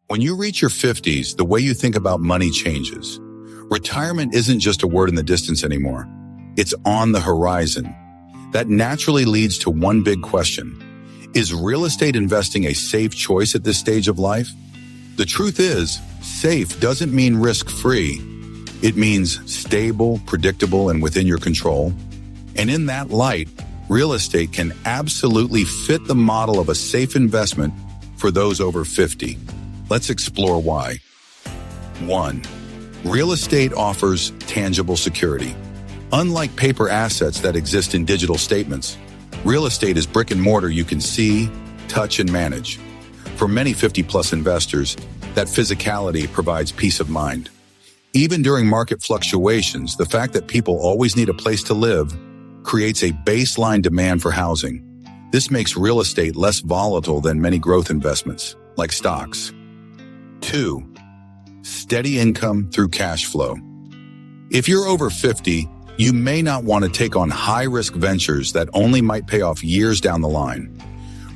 When you reach your 50s, the way you think about money changes. Retirement isn't just a word in the distance anymore. It's on the horizon. That naturally leads to one big question. Is real estate investing a safe choice at this stage of life? The truth is, safe doesn't mean risk-free. It means stable, predictable, and within your control. And in that light, real estate can absolutely fit the model of a safe investment for those over 50. Let's explore why. 1. Real estate offers tangible security. Unlike paper assets that exist in digital statements, real estate is brick and mortar you can see, touch, and manage. For many 50-plus investors, that physicality provides peace of mind. Even during market fluctuations, the fact that people always need a place to live creates a baseline demand for housing. This makes real estate less volatile than many growth investments, like stocks. 2. Steady income through cash flow. If you're over 50, you may not want to take on high-risk ventures that only might pay off years down the line.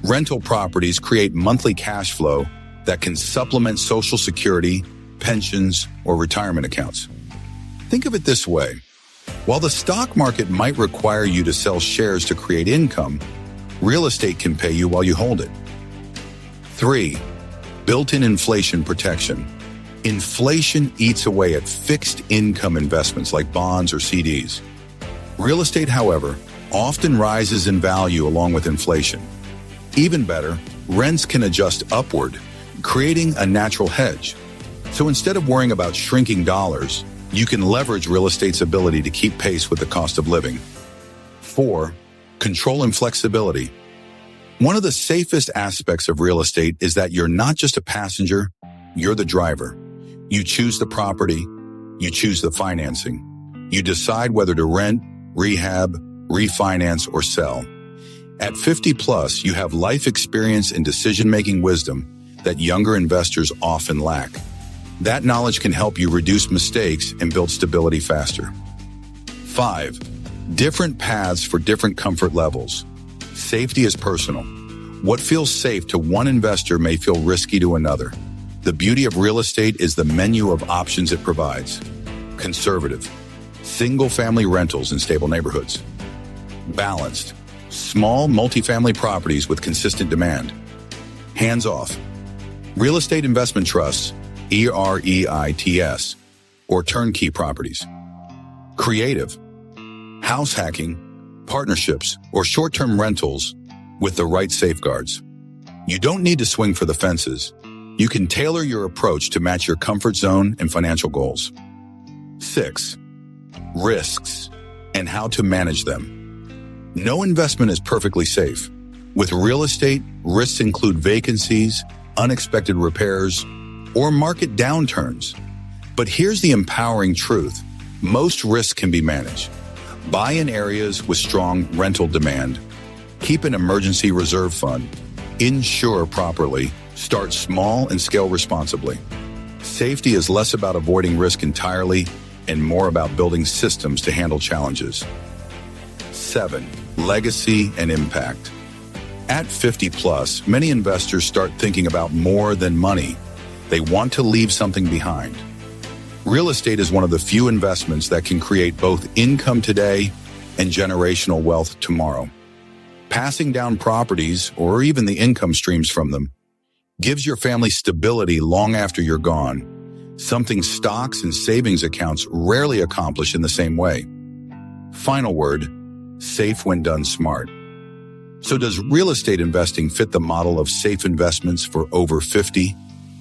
Rental properties create monthly cash flow that can supplement Social Security, pensions, or retirement accounts. Think of it this way. While the stock market might require you to sell shares to create income, real estate can pay you while you hold it. 3. Built-in inflation protection. Inflation eats away at fixed income investments like bonds or CDs. Real estate, however, often rises in value along with inflation. Even better, rents can adjust upward, creating a natural hedge. So instead of worrying about shrinking dollars, you can leverage real estate's ability to keep pace with the cost of living. 4. Control and flexibility. One of the safest aspects of real estate is that you're not just a passenger, you're the driver. You choose the property, you choose the financing. You decide whether to rent, rehab, refinance, or sell. At 50 plus, you have life experience and decision-making wisdom that younger investors often lack. That knowledge can help you reduce mistakes and build stability faster. 5. Different paths for different comfort levels. Safety is personal. What feels safe to one investor may feel risky to another. The beauty of real estate is the menu of options it provides. Conservative, single-family rentals in stable neighborhoods. Balanced, small multifamily properties with consistent demand. Hands-off, real estate investment trusts, EREITs, or turnkey properties. Creative, house hacking, partnerships, or short-term rentals with the right safeguards. You don't need to swing for the fences. You can tailor your approach to match your comfort zone and financial goals. 6. Risks and how to manage them. No investment is perfectly safe. With real estate, risks include vacancies, unexpected repairs, or market downturns. But here's the empowering truth. Most risks can be managed. Buy in areas with strong rental demand. Keep an emergency reserve fund. Insure properly. Start small and scale responsibly. Safety is less about avoiding risk entirely and more about building systems to handle challenges. 7. Legacy and impact. At 50 plus, many investors start thinking about more than money. They want to leave something behind. Real estate is one of the few investments that can create both income today and generational wealth tomorrow. Passing down properties, or even the income streams from them, gives your family stability long after you're gone, something stocks and savings accounts rarely accomplish in the same way. Final word, safe when done smart. So does real estate investing fit the model of safe investments for over 50?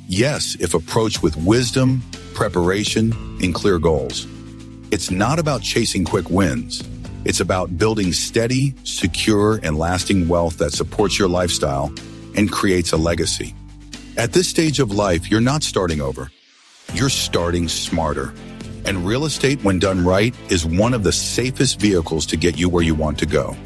Yes, if approached with wisdom, preparation, and clear goals. It's not about chasing quick wins. It's about building steady, secure, and lasting wealth that supports your lifestyle and creates a legacy. At this stage of life, you're not starting over. You're starting smarter. And real estate, when done right, is one of the safest vehicles to get you where you want to go.